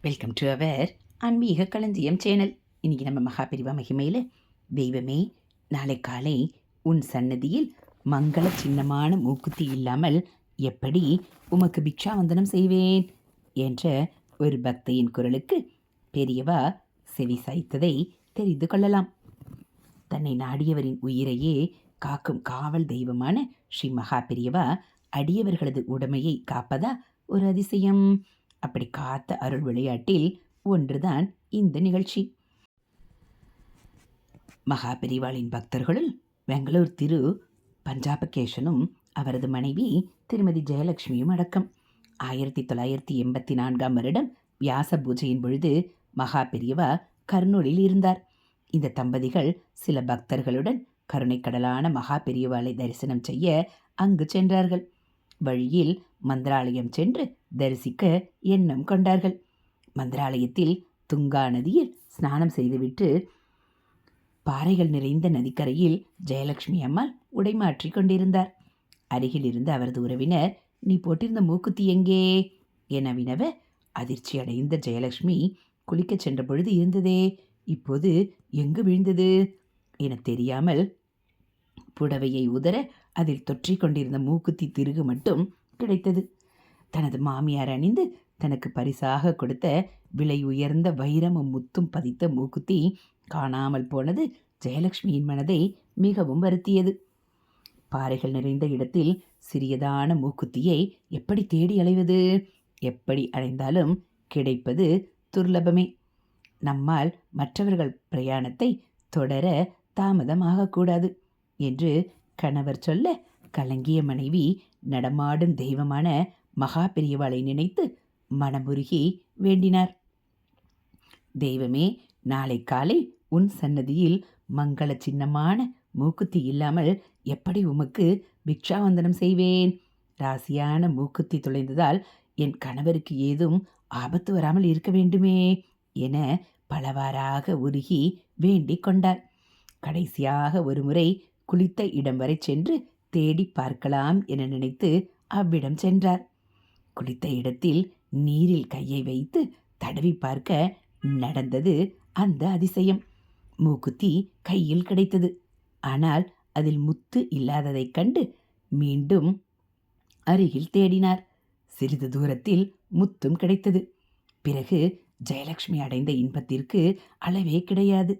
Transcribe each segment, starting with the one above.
Welcome to our ஆன்மீக களஞ்சியம் channel. இன்றைக்கி நம்ம மகாபிரிவா மகிமையில் தெய்வமே, நாளை காலை உன் சன்னதியில் மங்கள சின்னமான மூக்குத்தி இல்லாமல் எப்படி உமக்கு பிக்ஷாவந்தனம் செய்வேன் என்ற ஒரு பக்தையின் குரலுக்கு பெரியவா செவி சாய்த்ததை தெரிந்து கொள்ளலாம். தன்னை நாடியவரின் உயிரையே காக்கும் காவல் தெய்வமான ஸ்ரீ மகா பெரியவா அடியவர்களது உடைமையை காப்பதா ஒரு அதிசயம். அப்படி காத்த அருள் விளையாட்டில் ஒன்றுதான் இந்த நிகழ்ச்சி. மகா பெரிவாளின் பக்தர்களுள் பெங்களூர் திரு பஞ்சாபகேஷனும் அவரது மனைவி திருமதி ஜெயலட்சுமியும் அடக்கம். 1984 வருடம் வியாச பூஜையின் பொழுது மகா பெரியவா கர்னூலில் இருந்தார். இந்த தம்பதிகள் சில பக்தர்களுடன் கருணைக்கடலான மகா பெரியவாளை தரிசனம் செய்ய அங்கு சென்றார்கள். வழியில் மந்திராலயம் சென்று தரிசிக்க எண்ணம் கொண்டார்கள். மந்திராலயத்தில் துங்கா நதியில் ஸ்நானம் செய்துவிட்டு பாறைகள் நிறைந்த நதிக்கரையில் ஜெயலட்சுமி அம்மாள் உடைமாற்றி கொண்டிருந்தார். அருகில் இருந்த அவரது உறவினர், நீ போட்டிருந்த மூக்குத்தி எங்கே என வினவ, அதிர்ச்சி அடைந்த ஜெயலட்சுமி, குளிக்கச் சென்ற பொழுது இருந்ததே, இப்போது எங்கு விழுந்தது என தெரியாமல் புடவையை உதற அதில் தொற்றிக் கொண்டிருந்த மூக்குத்தி திருகு மட்டும் கிடைத்தது. தனது மாமியார் அணிந்து தனக்கு பரிசாக கொடுத்த விலை உயர்ந்த வைரமும் முத்தும் பதித்த மூக்குத்தி காணாமல் போனது ஜெயலட்சுமியின் மனதை மிகவும் வருத்தியது. பாறைகள் நிறைந்த இடத்தில் சிறியதான மூக்குத்தியை எப்படி தேடி அலைவது? எப்படி அடைந்தாலும் கிடைப்பது துர்லபமே. நம்மால் மற்றவர்கள் பிரயாணத்தை தொடர தாமதமாகக்கூடாது என்று கணவர் சொல்ல, கலங்கிய மனைவி நடமாடும் தெய்வமான மகா பெரியவாளை நினைத்து மனமுருகி வேண்டினார். தெய்வமே, நாளை காலை உன் சன்னதியில் மங்கள சின்னமான மூக்குத்தி இல்லாமல் எப்படி உமக்கு பிக்ஷாவந்தனம் செய்வேன்? ராசியான மூக்குத்தி தொலைந்ததால் என் கணவருக்கு ஏதும் ஆபத்து வராமல் இருக்க வேண்டுமே என பலவாறாக உருகி வேண்டிக் கொண்டார். கடைசியாக ஒருமுறை குளித்த இடம் வரை சென்று தேடி பார்க்கலாம் என நினைத்து அவ்விடம் சென்றார். குளித்த இடத்தில் நீரில் கையை வைத்து தடவி பார்க்க நடந்தது அந்த அதிசயம். மூக்குத்தி கையில் கிடைத்தது. ஆனால் அதில் முத்து இல்லாததைக் கண்டு மீண்டும் அருகில் தேடினார். சிறிது தூரத்தில் முத்தும் கிடைத்தது. பிறகு ஜெயலட்சுமி அடைந்த இன்பத்திற்கு அளவே கிடையாது.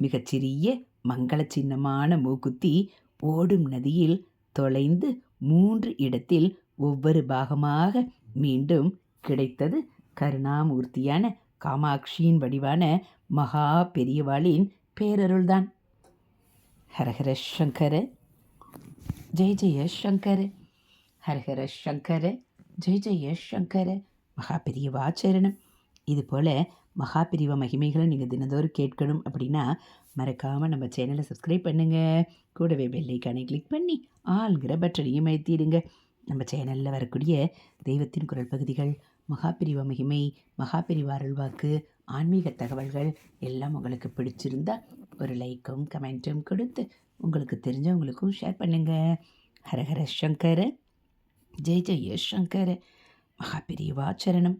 மிகச்சிறிய மங்கள சின்னமான மூக்குத்தி ஓடும் நதியில் தொலைந்து 3 இடத்தில் ஒவ்வொரு பாகமாக மீண்டும் கிடைத்தது. கருணாமூர்த்தியான காமாட்சியின் வடிவான மகா பெரியவாளின் பேரருள்தான். ஹரஹர சங்கர, ஜெய ஜெய சங்கர, ஹரஹர சங்கர, ஜெய ஜெய சங்கர. மகா பெரியவா சரணம். இதுபோல் மகா பெரியவா மகிமைகளை நீங்கள் தினந்தோறும் கேட்கணும் அப்படின்னா மறக்காமல் நம்ம சேனலை சப்ஸ்கிரைப் பண்ணுங்கள். கூடவே பெல்லைக்கானை கிளிக் பண்ணி ஆள்கிற பட்டனையும் அழுத்திடுங்க. நம்ம சேனலில் வரக்கூடிய தெய்வத்தின் குரல் பகுதிகள், மகா பெரியவா மகிமை, மகா பெரியவா அருள்வாக்கு, ஆன்மீக தகவல்கள் எல்லாம் உங்களுக்கு பிடிச்சிருந்தா ஒரு லைக்கும் கமெண்ட்டும் கொடுத்து உங்களுக்கு தெரிஞ்சவங்களுக்கும் ஷேர் பண்ணுங்கள். ஹரஹர சங்கர, ஜெய ஜெய சங்கர. மகா பெரியவா சரணம்.